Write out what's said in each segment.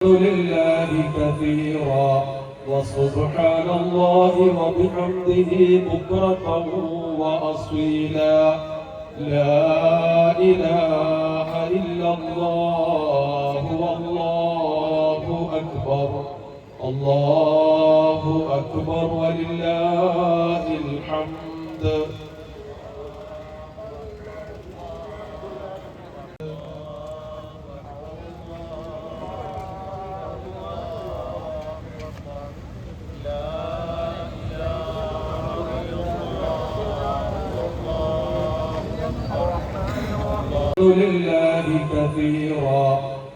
لله كثيرا وسبحان الله وبحمده بكرة وأصيلا لا إله إلا الله والله أكبر الله أكبر ولله الحمد. لله كثيرا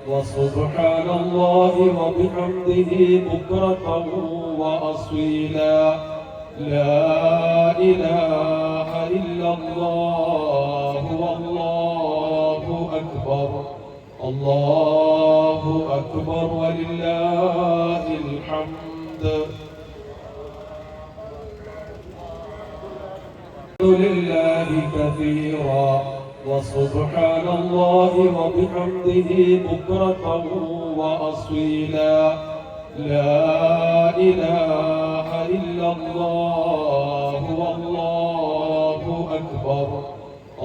وسبحان الله وبحمده بكرة وأصيلا لا إله إلا الله والله أكبر الله أكبر ولله الحمد. لله كثيرا وسبحان الله وبحمده بكرة وأصيلا لا إله إلا الله والله أكبر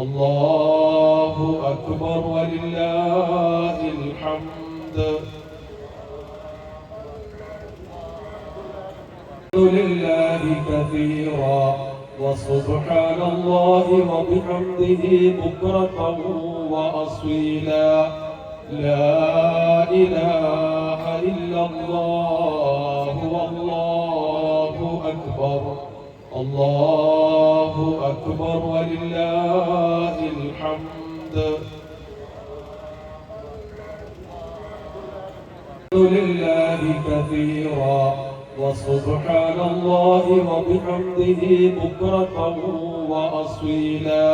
الله أكبر ولله الحمد. لله كثيرا وسبحان الله وبحمده بكرة وأصيلا لا إله إلا الله والله أكبر الله أكبر ولله الحمد. لله كثيرا وسبحان الله وبحمده بكرة وأصيلا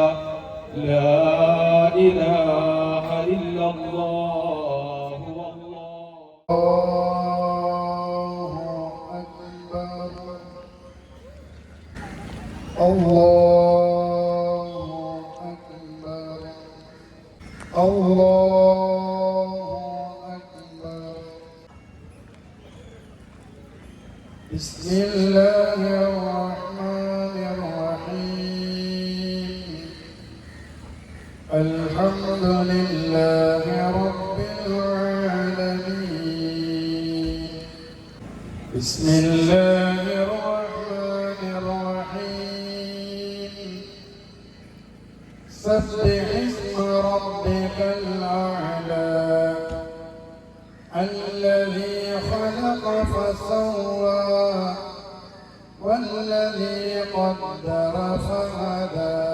لا إله إلا الله الله أكبر الله أكبر الله أكبر. بسم الله الرحمن الرحيم. الحمد لله رب العالمين. بسم الله الرحمن الرحيم. سبح اسم ربك الأعلى الذي خلق فسوى والذي قدر فهدى.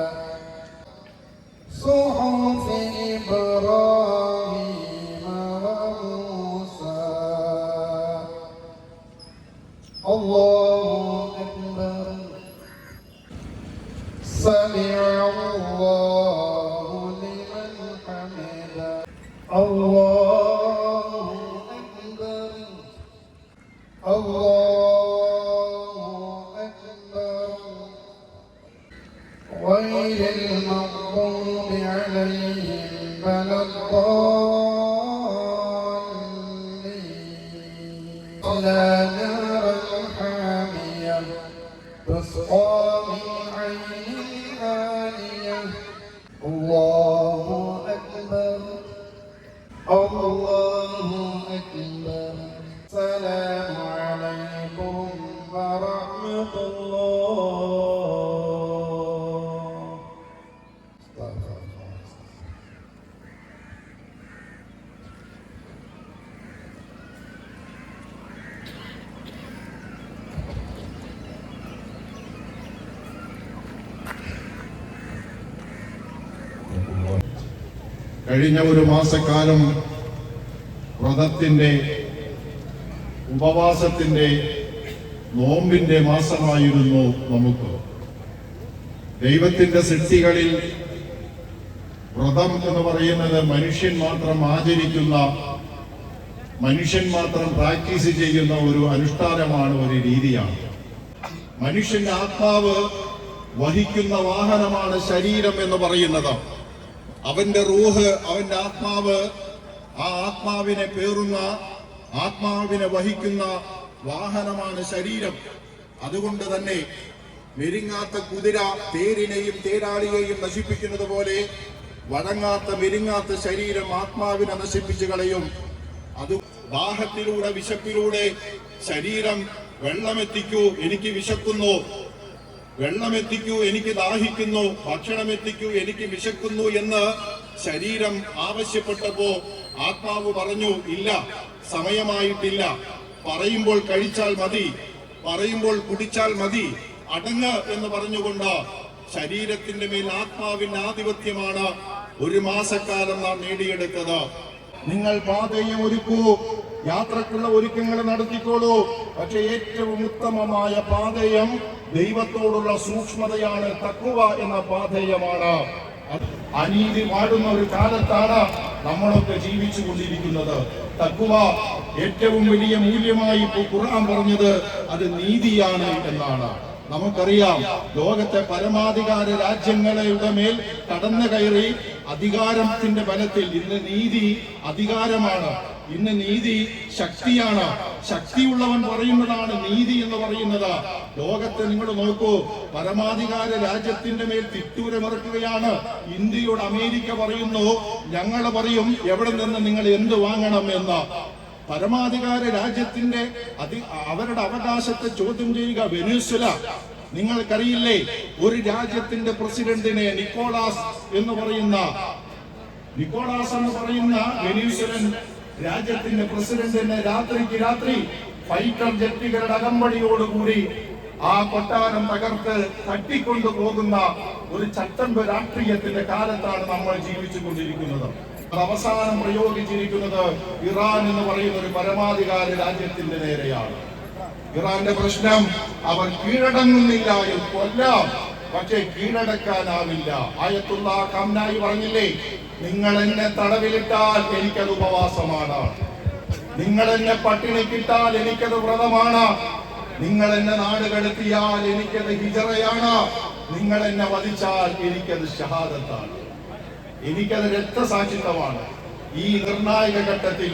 صحف إبراهيم وموسى. الله أكبر. سمع الله لمن حمده. الله أكبر الله أكبر. غير المغضوب عليهم ولا الضالين. لا نارا حامية تسقى من عين آنية. الله أكبر الله أكبر. السلام عليكم ورحمة الله. കഴിഞ്ഞ ഒരു മാസക്കാലം വ്രതത്തിൻ്റെ ഉപവാസത്തിൻ്റെ നോമ്പിൻ്റെ മാസമായിരുന്നു നമുക്ക്. ദൈവത്തിൻ്റെ സൃഷ്ടികളിൽ വ്രതം എന്ന് പറയുന്നത് മനുഷ്യൻ മാത്രം ആചരിക്കുന്ന, മനുഷ്യൻ മാത്രം പ്രാക്ടീസ് ചെയ്യുന്ന ഒരു അനുഷ്ഠാനമാണ്, ഒരു രീതിയാണ്. മനുഷ്യന്റെ ആത്മാവ് വഹിക്കുന്ന വാഹനമാണ് ശരീരം എന്ന് പറയുന്നത്. അവന്റെ റൂഹ്, അവന്റെ ആത്മാവ്, ആ ആത്മാവിനെ പേറുന്ന ആത്മാവിനെ വഹിക്കുന്ന വാഹനമാണ് ശരീരം. അതുകൊണ്ട് തന്നെ മെരുങ്ങാത്ത കുതിര തേരിനെയും തേരാളിയെയും നശിപ്പിക്കുന്നത് പോലെ വഴങ്ങാത്ത മെരുങ്ങാത്ത ശരീരം ആത്മാവിനെ നശിപ്പിച്ചു കളയും. അത് ദാഹത്തിലൂടെ വിശപ്പിലൂടെ ശരീരം വെള്ളമെത്തിക്കൂ, എനിക്ക് വിശക്കുന്നു, വെള്ളമെത്തിക്കൂ, എനിക്ക് ദാഹിക്കുന്നു, ഭക്ഷണമെത്തിക്കൂ, എനിക്ക് വിശക്കുന്നു എന്ന് ശരീരം ആവശ്യപ്പെട്ടപ്പോ ആത്മാവ് പറഞ്ഞു, ഇല്ല, സമയമായിട്ടില്ല, പറയുമ്പോൾ കഴിച്ചാൽ മതി, പറയുമ്പോൾ കുടിച്ചാൽ മതി, അടങ്ങ് എന്ന് പറഞ്ഞുകൊണ്ട് ശരീരത്തിന്റെ മേൽ ആത്മാവിന്റെ ആധിപത്യമാണ് 1 മാസക്കാലം നാം നേടിയെടുത്തത്. നിങ്ങൾ പാതയെ ഒരുക്കൂ, യാത്രക്കുള്ള ഒരുക്കങ്ങൾ നടത്തിക്കോളൂ. പക്ഷെ ഏറ്റവും ഉത്തമമായ പാതയം ദൈവത്തോടുള്ള സൂക്ഷ്മതയാണ്, തഖ്വ എന്ന പാതയമാണ്. അനീതി പാടുന്ന ഒരു കാലത്താണ് നമ്മളൊക്കെ ജീവിച്ചു കൊണ്ടിരിക്കുന്നത്. തഖ്വ ഏറ്റവും വലിയ മൂല്യമായി ഖുർആൻ പറഞ്ഞത് അത് നീതിയാണ് എന്നാണ്. നമുക്കറിയാം, ലോകത്തെ പരമാധികാര രാജ്യങ്ങളുടെ മേൽ കടന്നു കയറി അധികാരത്തിന്റെ ബലത്തിൽ ഇന്ന് നീതി അധികാരമാണ്, ഇന്ന് നീതി ശക്തിയാണ്. ശക്തിയുള്ളവൻ പറയുന്നതാണ് നീതി എന്ന് പറയുന്നത്. ലോകത്തെ നിങ്ങൾ നോക്കൂ, പരമാധികാര രാജ്യത്തിന്റെ മേൽ തിട്ടൂരമിറക്കുകയാണ്. ഇന്ത്യയോട് അമേരിക്ക പറയുന്നു, ഞങ്ങൾ പറയും എവിടെ നിന്ന് നിങ്ങൾ എന്ത് വാങ്ങണം എന്ന്. പരമാധികാര രാജ്യത്തിന്റെ അവരുടെ അവകാശത്തെ ചോദ്യം ചെയ്യുക വെനസ്വേല. നിങ്ങൾക്കറിയില്ലേ, ഒരു രാജ്യത്തിന്റെ പ്രസിഡന്റിനെ നിക്കോളാസ് എന്ന് പറയുന്ന വെനസ്വേലൻ രാജ്യത്തിന്റെ പ്രസിഡന്റിനെ രാത്രിക്ക് രാത്രി ഫൈറ്റർ ജെറ്റുകളുടെ അകമ്പടിയോടുകൂടി ആ കൊട്ടാരം തകർത്ത് തട്ടിക്കൊണ്ടു പോകുന്ന ഒരു ചട്ടമ്പ് രാഷ്ട്രീയത്തിന്റെ കാലത്താണ് നമ്മൾ ജീവിച്ചു കൊണ്ടിരിക്കുന്നത്. അവസാനം പ്രയോഗിച്ചിരിക്കുന്നത് ഇറാൻ എന്ന് പറയുന്ന ഒരു പരമാധികാര രാജ്യത്തിന്റെ നേരെയാണ്. ഇറാന്റെ പ്രശ്നം, അവർ കീഴടങ്ങുന്നില്ല, കൊല്ലാം, പക്ഷേ കീഴടക്കാനാവില്ല. ആയത്തുള്ള ഖംനായി പറഞ്ഞില്ലേ, നിങ്ങൾ എന്നെ തടവിലിട്ടാൽ എനിക്കത് ഉപവാസമാണ്, നിങ്ങൾ എന്നെ പട്ടിണിക്കിട്ടാൽ എനിക്കത് വ്രതമാണ്, നിങ്ങൾ എന്നെ നാട് കടത്തിയാൽ എനിക്കത് ഹിജറയാണ്, നിങ്ങൾ എന്നെ വധിച്ചാൽ എനിക്കത് ഷഹാദത്താണ്, എനിക്കത് രക്തസാക്ഷിത്വമാണ്. ഈ നിർണായക ഘട്ടത്തിൽ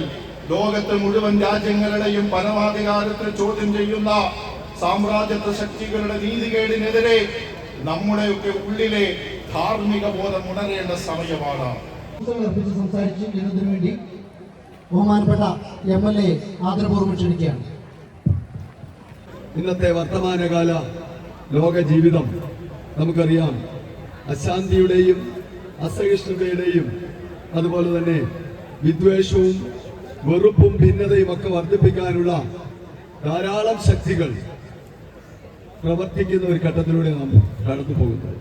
ലോകത്തെ മുഴുവൻ രാജ്യങ്ങളുടെയും പരമാധികാരത്തെ ചോദ്യം ചെയ്യുന്ന സാമ്രാജ്യത്വ ശക്തികളുടെ നീതികേടിനെതിരെ നമ്മുടെയൊക്കെ ഉള്ളിലെ ധാർമ്മിക ബോധം ഉണരേണ്ട സമയമാണ്. സംസാരിക്കുന്നതിനു വേണ്ടി ബഹുമാനപ്പെട്ട MLA ആദരപൂർവ്വം ക്ഷണിക്കുകയാണ്. ഇന്നത്തെ വർത്തമാനകാല ലോക ജീവിതം നമുക്കറിയാം, അശാന്തിയുടെയും അസഹിഷ്ണുതയുടെയും അതുപോലെ തന്നെ വിദ്വേഷവും വെറുപ്പും ഭിന്നതയും ഒക്കെ വർദ്ധിപ്പിക്കാനുള്ള ധാരാളം ശക്തികൾ പ്രവർത്തിക്കുന്ന ഒരു ഘട്ടത്തിലൂടെ നാം കടന്നു പോകുന്നത്.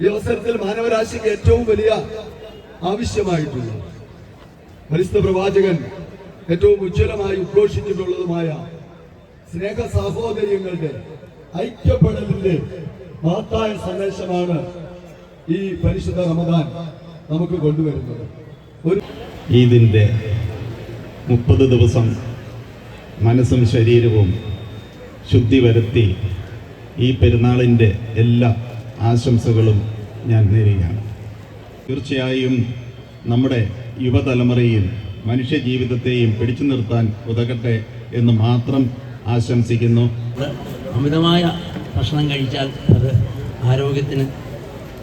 ഈ അവസരത്തിൽ മാനവരാശിക്ക് ഏറ്റവും വലിയ ആവശ്യമായിട്ടുള്ള പരിശുദ്ധ പ്രവാചകൻ ഏറ്റവും ഉജ്ജ്വലമായി ഉദ്ഘോഷിച്ചിട്ടുള്ളതുമായ സ്നേഹ സാഹോദര്യങ്ങളുടെ ഐക്യപ്പെടലിന്റെ മഹത്തായ സന്ദേശമാണ് ഈ പരിശുദ്ധ റമദാൻ നമുക്ക് കൊണ്ടുവരുന്നത്. ഈദിന്റെ 30 ദിവസം മനസ്സും ശരീരവും ശുദ്ധി വരുത്തി ഈ പെരുന്നാളിൻ്റെ എല്ലാ ആശംസകളും ഞാൻ നേരുകയാണ്. തീർച്ചയായും നമ്മുടെ യുവതലമുറയും മനുഷ്യ ജീവിതത്തെയും പിടിച്ചു നിർത്താൻ ഉതകട്ടെ എന്ന് മാത്രം ആശംസിക്കുന്നു. അമിതമായ ഭക്ഷണം കഴിച്ചാൽ അത് ആരോഗ്യത്തിന്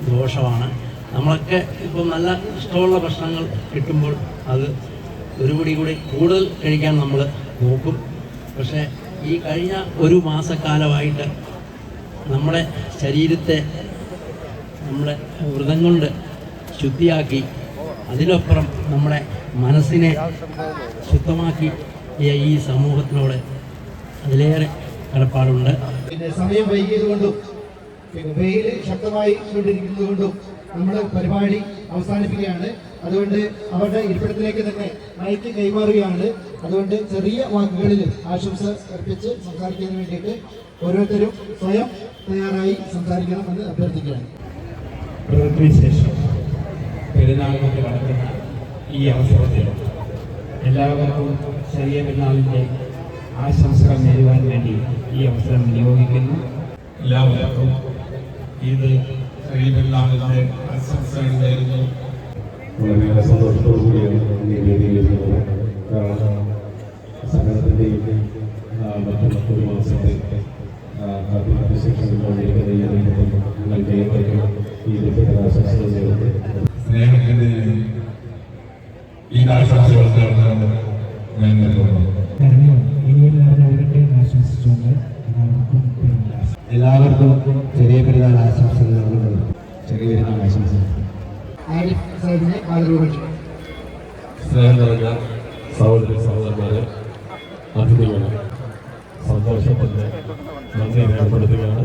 ദോഷമാണ്. നമ്മളൊക്കെ ഇപ്പോൾ നല്ല ഇഷ്ടമുള്ള ഭക്ഷണങ്ങൾ കിട്ടുമ്പോൾ അത് ഒരു പിടി കൂടി കൂടുതൽ കഴിക്കാൻ നമ്മൾ നോക്കും. പക്ഷേ ഈ കഴിഞ്ഞ 1 മാസക്കാലമായിട്ട് നമ്മുടെ ശരീരത്തെ നമ്മുടെ വ്രതം കൊണ്ട് ശുദ്ധിയാക്കി, അതിലപ്പുറം നമ്മുടെ മനസ്സിനെ ശുദ്ധമാക്കി ഈ സമൂഹത്തിനോട് അതിലേറെ കടപ്പാടുണ്ട്. പിന്നെ സമയം വൈകിയത് കൊണ്ടും പിന്നെ വെയിൽ ശക്തമായി കൊണ്ടിരിക്കുന്നത് കൊണ്ടും നമ്മൾ പരിപാടി അവസാനിപ്പിക്കുകയാണ്. അതുകൊണ്ട് അവരുടെ ഇരിപ്പിടത്തിലേക്ക് തന്നെ മൈക്ക് കൈമാറുകയാണ്. അതുകൊണ്ട് ചെറിയ വാക്കുകളിൽ ആശംസ അർപ്പിച്ച് സംസാരിക്കാൻ വേണ്ടിയിട്ട് ഓരോരുത്തരും സ്വയം തയ്യാറായി സംസാരിക്കണമെന്ന് അഭ്യർത്ഥിക്കുകയാണ്. ശേഷം പെരുന്നാളിലേക്ക് കടക്കുന്ന ഈ അവസരത്തിൽ എല്ലാവർക്കും ചെറിയ പെരുന്നാളിൻ്റെ ആശംസകൾ നേരുവാൻ വേണ്ടി ഈ അവസരം വിനിയോഗിക്കുന്നു. എല്ലാവർക്കും ഇത് ചെറിയ പെരുന്നാളിൻ്റെ ആശംസകൾ നേരുന്നു. വളരെ സന്തോഷത്തോടു കൂടിയാണ് ഈ വേദിയിൽ കാരണം സംഘടനത്തിൻ്റെയും മറ്റുള്ള ഒരു മാസത്തെ സ്നേഹത്തിൻ്റെയും ഈ ആശംസകൾ ചേർന്നാണ് ഞാൻ നൽകുന്നത്. എല്ലാവർക്കും ചെറിയ പെരുന്നാൾ ആശംസകൾ നൽകുന്നത്. ചെറിയ പെരുന്നാൾ ആശംസകൾ. ആരിഫ് സാഹിബിനെ ആദരവ്. സ്നേഹം നിറഞ്ഞ സഹോദരി സഹോദരന്മാരെ, അതിഥികളെ സന്തോഷത്തിൻ്റെ നന്ദി രേഖപ്പെടുത്തുകയാണ്.